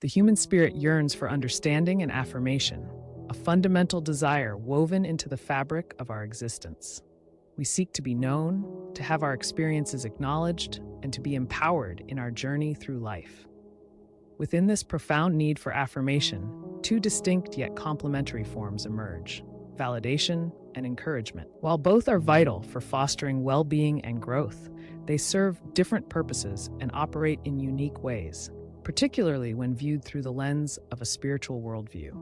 The human spirit yearns for understanding and affirmation, a fundamental desire woven into the fabric of our existence. We seek to be known, to have our experiences acknowledged, and to be empowered in our journey through life. Within this profound need for affirmation, two distinct yet complementary forms emerge: validation and encouragement. While both are vital for fostering well-being and growth, they serve different purposes and operate in unique ways, particularly when viewed through the lens of a spiritual worldview.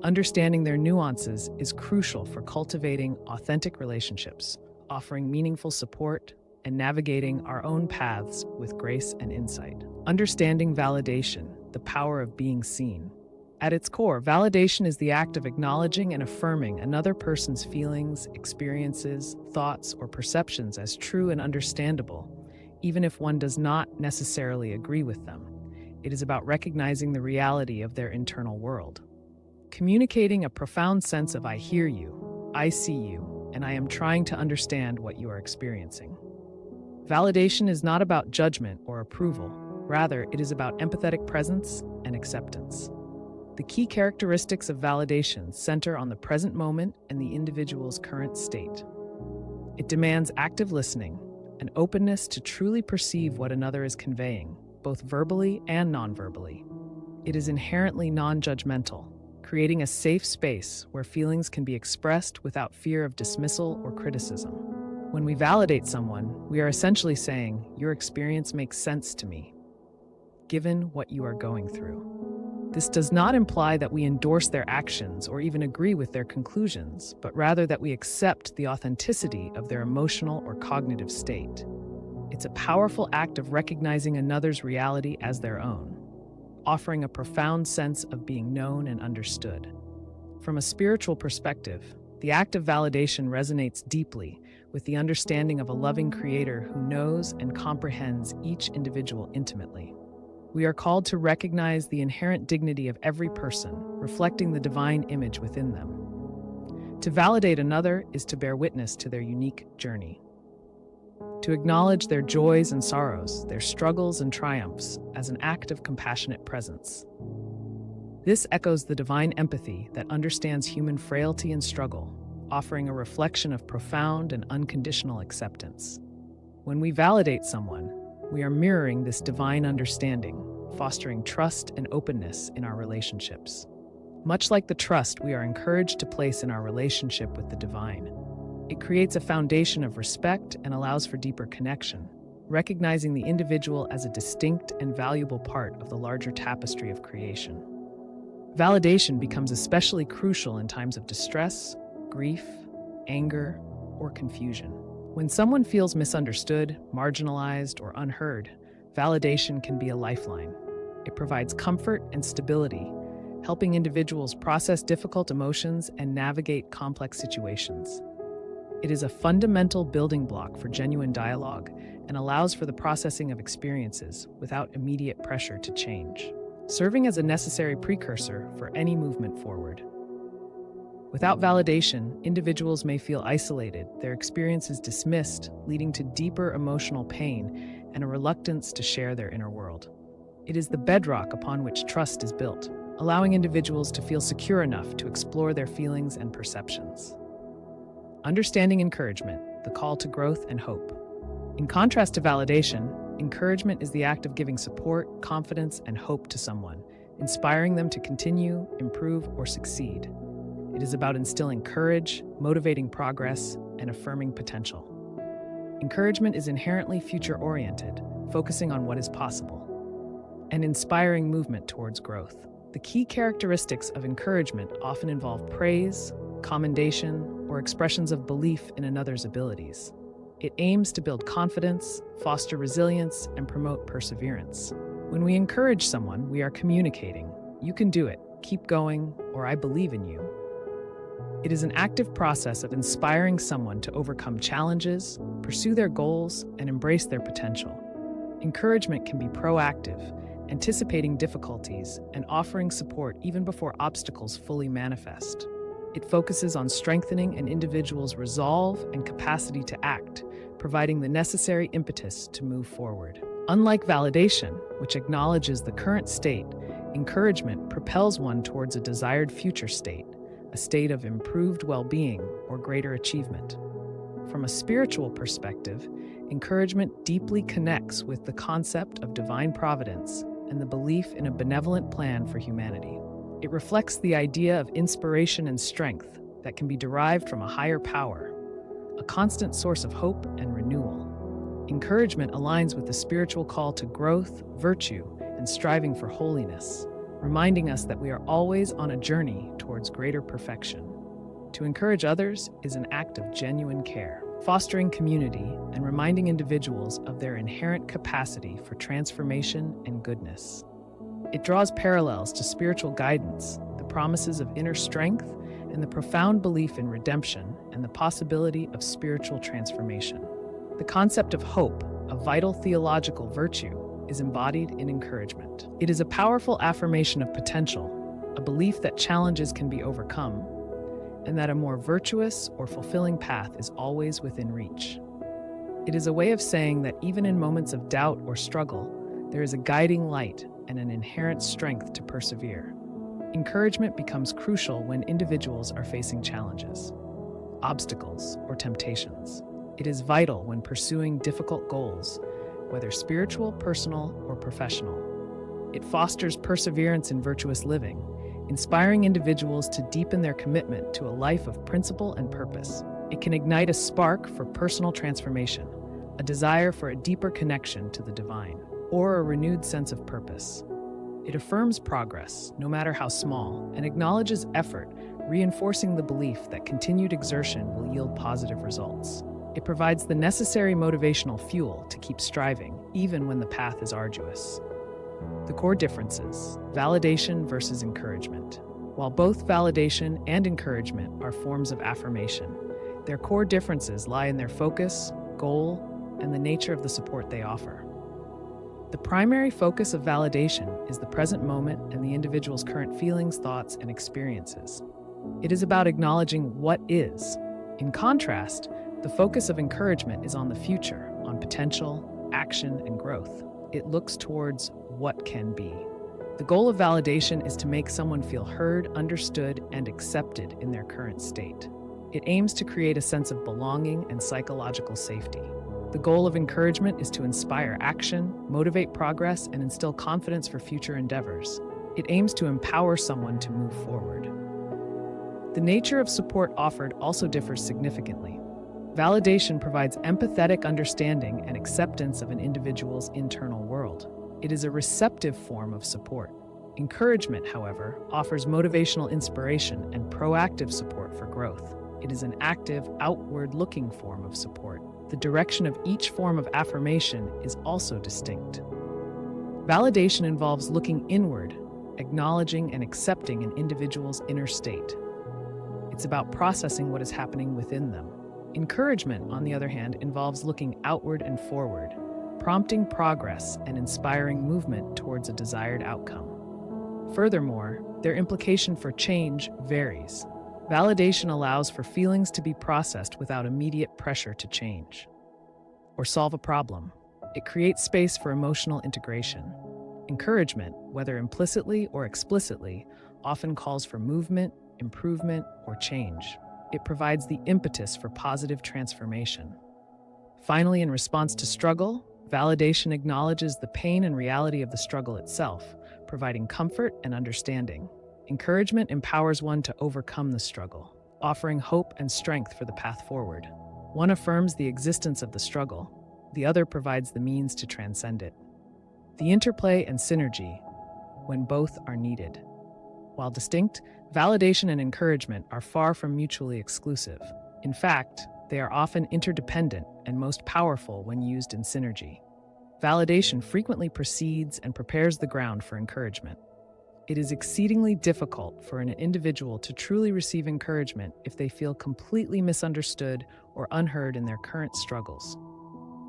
Understanding their nuances is crucial for cultivating authentic relationships, offering meaningful support, and navigating our own paths with grace and insight. Understanding validation, the power of being seen. At its core, validation is the act of acknowledging and affirming another person's feelings, experiences, thoughts, or perceptions as true and understandable, even if one does not necessarily agree with them. It is about recognizing the reality of their internal world. Communicating a profound sense of "I hear you, I see you, and I am trying to understand what you are experiencing." Validation is not about judgment or approval. Rather, it is about empathetic presence and acceptance. The key characteristics of validation center on the present moment and the individual's current state. It demands active listening, an openness to truly perceive what another is conveying, both verbally and non-verbally. It is inherently non-judgmental, creating a safe space where feelings can be expressed without fear of dismissal or criticism. When we validate someone, we are essentially saying, "Your experience makes sense to me, given what you are going through." This does not imply that we endorse their actions or even agree with their conclusions, but rather that we accept the authenticity of their emotional or cognitive state. It's a powerful act of recognizing another's reality as their own, offering a profound sense of being known and understood. From a spiritual perspective, the act of validation resonates deeply with the understanding of a loving Creator who knows and comprehends each individual intimately. We are called to recognize the inherent dignity of every person, reflecting the divine image within them. To validate another is to bear witness to their unique journey. To acknowledge their joys and sorrows, their struggles and triumphs, as an act of compassionate presence. This echoes the divine empathy that understands human frailty and struggle, offering a reflection of profound and unconditional acceptance. When we validate someone, we are mirroring this divine understanding, fostering trust and openness in our relationships. Much like the trust we are encouraged to place in our relationship with the divine, it creates a foundation of respect and allows for deeper connection, recognizing the individual as a distinct and valuable part of the larger tapestry of creation. Validation becomes especially crucial in times of distress, grief, anger, or confusion. When someone feels misunderstood, marginalized, or unheard, validation can be a lifeline. It provides comfort and stability, helping individuals process difficult emotions and navigate complex situations. It is a fundamental building block for genuine dialogue and allows for the processing of experiences without immediate pressure to change, serving as a necessary precursor for any movement forward. Without validation, individuals may feel isolated, their experiences dismissed, leading to deeper emotional pain and a reluctance to share their inner world. It is the bedrock upon which trust is built, allowing individuals to feel secure enough to explore their feelings and perceptions. Understanding encouragement, the call to growth and hope. In contrast to validation, encouragement is the act of giving support, confidence, and hope to someone, inspiring them to continue, improve, or succeed. It is about instilling courage, motivating progress, and affirming potential. Encouragement is inherently future-oriented, focusing on what is possible, and inspiring movement towards growth. The key characteristics of encouragement often involve praise, commendation, or expressions of belief in another's abilities. It aims to build confidence, foster resilience, and promote perseverance. When we encourage someone, we are communicating, "You can do it, keep going," or "I believe in you." It is an active process of inspiring someone to overcome challenges, pursue their goals, and embrace their potential. Encouragement can be proactive, anticipating difficulties and offering support even before obstacles fully manifest. It focuses on strengthening an individual's resolve and capacity to act, providing the necessary impetus to move forward. Unlike validation, which acknowledges the current state, Encouragement propels one towards a desired future state, a state of improved well-being or greater achievement. From a spiritual perspective, encouragement deeply connects with the concept of divine providence and the belief in a benevolent plan for humanity. It reflects the idea of inspiration and strength that can be derived from a higher power, a constant source of hope and renewal. Encouragement aligns with the spiritual call to growth, virtue, and striving for holiness, reminding us that we are always on a journey towards greater perfection. To encourage others is an act of genuine care, fostering community and reminding individuals of their inherent capacity for transformation and goodness. It draws parallels to spiritual guidance, the promises of inner strength, and the profound belief in redemption and the possibility of spiritual transformation. The concept of hope, a vital theological virtue, is embodied in encouragement. It is a powerful affirmation of potential, a belief that challenges can be overcome, and that a more virtuous or fulfilling path is always within reach. It is a way of saying that even in moments of doubt or struggle, there is a guiding light and an inherent strength to persevere. Encouragement becomes crucial when individuals are facing challenges, obstacles, or temptations. It is vital when pursuing difficult goals, whether spiritual, personal, or professional. It fosters perseverance in virtuous living, inspiring individuals to deepen their commitment to a life of principle and purpose. It can ignite a spark for personal transformation, a desire for a deeper connection to the divine, or a renewed sense of purpose. It affirms progress, no matter how small, and acknowledges effort, reinforcing the belief that continued exertion will yield positive results. It provides the necessary motivational fuel to keep striving, even when the path is arduous. The core differences: validation versus encouragement. While both validation and encouragement are forms of affirmation, their core differences lie in their focus, goal, and the nature of the support they offer. The primary focus of validation is the present moment and the individual's current feelings, thoughts, and experiences. It is about acknowledging what is. In contrast, the focus of encouragement is on the future, on potential, action, and growth. It looks towards what can be. The goal of validation is to make someone feel heard, understood, and accepted in their current state. It aims to create a sense of belonging and psychological safety. The goal of encouragement is to inspire action, motivate progress, and instill confidence for future endeavors. It aims to empower someone to move forward. The nature of support offered also differs significantly. Validation provides empathetic understanding and acceptance of an individual's internal world. It is a receptive form of support. Encouragement, however, offers motivational inspiration and proactive support for growth. It is an active, outward-looking form of support. The direction of each form of affirmation is also distinct. Validation involves looking inward, acknowledging and accepting an individual's inner state. It's about processing what is happening within them. Encouragement, on the other hand, involves looking outward and forward, prompting progress and inspiring movement towards a desired outcome. Furthermore, their implication for change varies. Validation allows for feelings to be processed without immediate pressure to change or solve a problem. It creates space for emotional integration. Encouragement, whether implicitly or explicitly, often calls for movement, improvement, or change. It provides the impetus for positive transformation. Finally, in response to struggle, validation acknowledges the pain and reality of the struggle itself, providing comfort and understanding. Encouragement empowers one to overcome the struggle, offering hope and strength for the path forward. One affirms the existence of the struggle, the other provides the means to transcend it. The interplay and synergy, when both are needed. While distinct, validation and encouragement are far from mutually exclusive. In fact, they are often interdependent and most powerful when used in synergy. Validation frequently precedes and prepares the ground for encouragement. It is exceedingly difficult for an individual to truly receive encouragement if they feel completely misunderstood or unheard in their current struggles.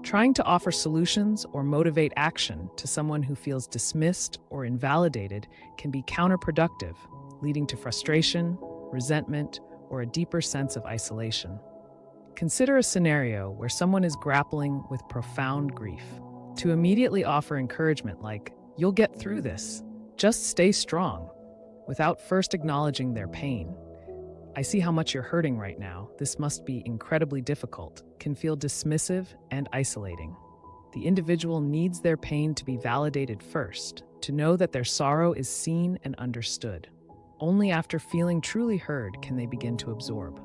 Trying to offer solutions or motivate action to someone who feels dismissed or invalidated can be counterproductive, leading to frustration, resentment, or a deeper sense of isolation. Consider a scenario where someone is grappling with profound grief. To immediately offer encouragement like, "You'll get through this," Just stay strong without first acknowledging their pain. I see how much you're hurting right now. This must be incredibly difficult, can feel dismissive and isolating. The individual needs their pain to be validated first, to know that their sorrow is seen and understood. Only after feeling truly heard can they begin to absorb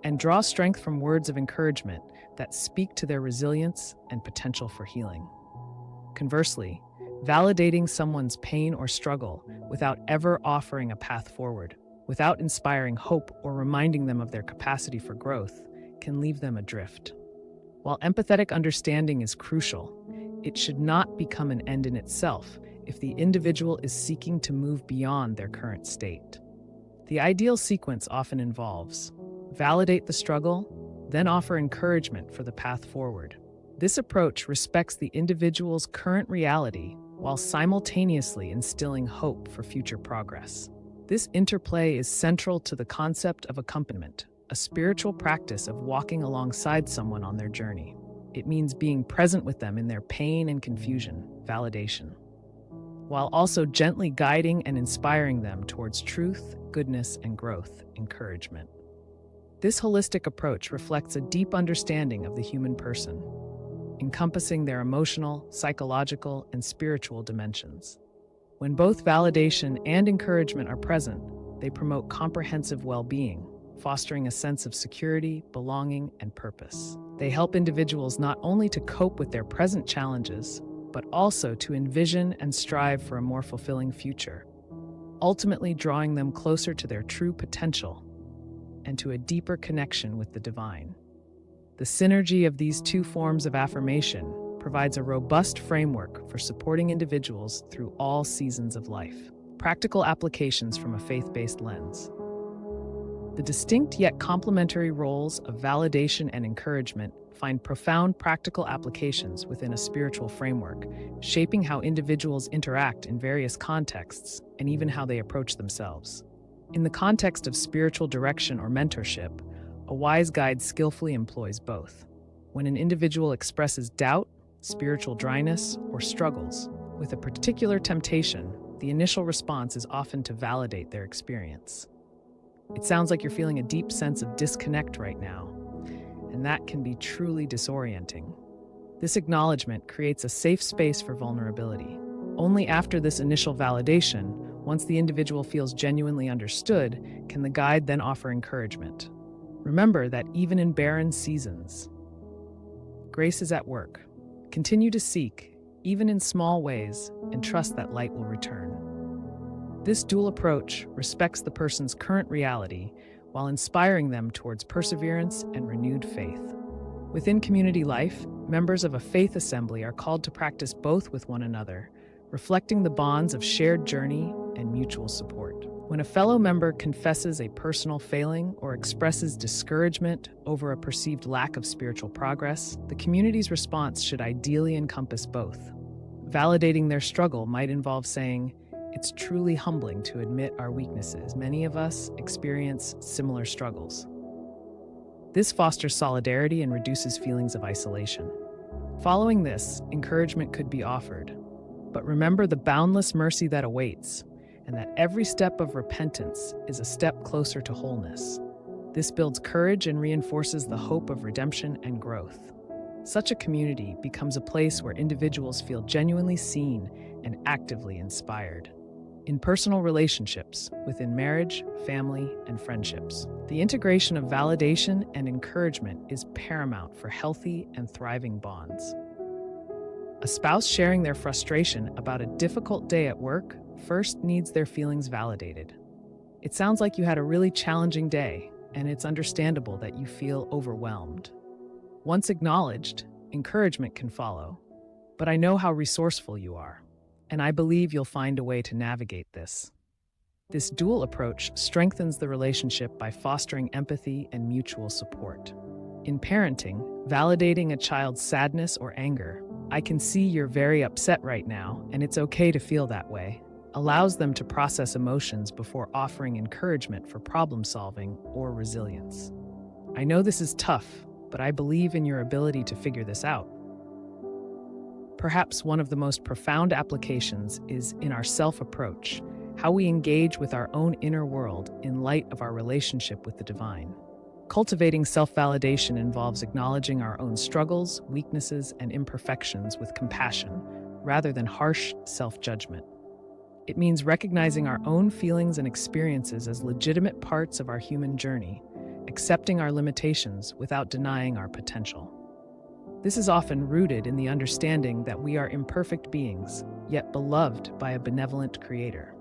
and draw strength from words of encouragement that speak to their resilience and potential for healing. Conversely, validating someone's pain or struggle without ever offering a path forward, without inspiring hope or reminding them of their capacity for growth, can leave them adrift. While empathetic understanding is crucial, it should not become an end in itself if the individual is seeking to move beyond their current state. The ideal sequence often involves validate the struggle, then offer encouragement for the path forward. This approach respects the individual's current reality while simultaneously instilling hope for future progress. This interplay is central to the concept of accompaniment, a spiritual practice of walking alongside someone on their journey. It means being present with them in their pain and confusion, validation, while also gently guiding and inspiring them towards truth, goodness, and growth, encouragement. This holistic approach reflects a deep understanding of the human person, encompassing their emotional, psychological, and spiritual dimensions. When both validation and encouragement are present, they promote comprehensive well-being, fostering a sense of security, belonging, and purpose. They help individuals not only to cope with their present challenges, but also to envision and strive for a more fulfilling future, ultimately drawing them closer to their true potential and to a deeper connection with the divine. The synergy of these two forms of affirmation provides a robust framework for supporting individuals through all seasons of life. Practical applications from a faith-based lens. The distinct yet complementary roles of validation and encouragement find profound practical applications within a spiritual framework, shaping how individuals interact in various contexts and even how they approach themselves. In the context of spiritual direction or mentorship, a wise guide skillfully employs both. When an individual expresses doubt, spiritual dryness, or struggles with a particular temptation, the initial response is often to validate their experience. It sounds like you're feeling a deep sense of disconnect right now, and that can be truly disorienting. This acknowledgement creates a safe space for vulnerability. Only after this initial validation, once the individual feels genuinely understood, can the guide then offer encouragement. Remember that even in barren seasons, grace is at work. Continue to seek, even in small ways, and trust that light will return. This dual approach respects the person's current reality while inspiring them towards perseverance and renewed faith. Within community life, members of a faith assembly are called to practice both with one another, reflecting the bonds of shared journey and mutual support. When a fellow member confesses a personal failing or expresses discouragement over a perceived lack of spiritual progress, the community's response should ideally encompass both. Validating their struggle might involve saying, "It's truly humbling to admit our weaknesses. Many of us experience similar struggles." This fosters solidarity and reduces feelings of isolation. Following this, encouragement could be offered. But remember the boundless mercy that awaits, and that every step of repentance is a step closer to wholeness. This builds courage and reinforces the hope of redemption and growth. Such a community becomes a place where individuals feel genuinely seen and actively inspired. In personal relationships, within marriage, family, and friendships, the integration of validation and encouragement is paramount for healthy and thriving bonds. A spouse sharing their frustration about a difficult day at work first needs their feelings validated. It sounds like you had a really challenging day, and it's understandable that you feel overwhelmed. Once acknowledged, encouragement can follow. But I know how resourceful you are, and I believe you'll find a way to navigate this. This dual approach strengthens the relationship by fostering empathy and mutual support. In parenting, validating a child's sadness or anger, "I can see you're very upset right now, and it's okay to feel that way," allows them to process emotions before offering encouragement for problem solving or resilience. "I know this is tough, but I believe in your ability to figure this out." Perhaps one of the most profound applications is in our self-approach, how we engage with our own inner world in light of our relationship with the divine. Cultivating self-validation involves acknowledging our own struggles, weaknesses, and imperfections with compassion, rather than harsh self-judgment. It means recognizing our own feelings and experiences as legitimate parts of our human journey, accepting our limitations without denying our potential. This is often rooted in the understanding that we are imperfect beings, yet beloved by a benevolent creator.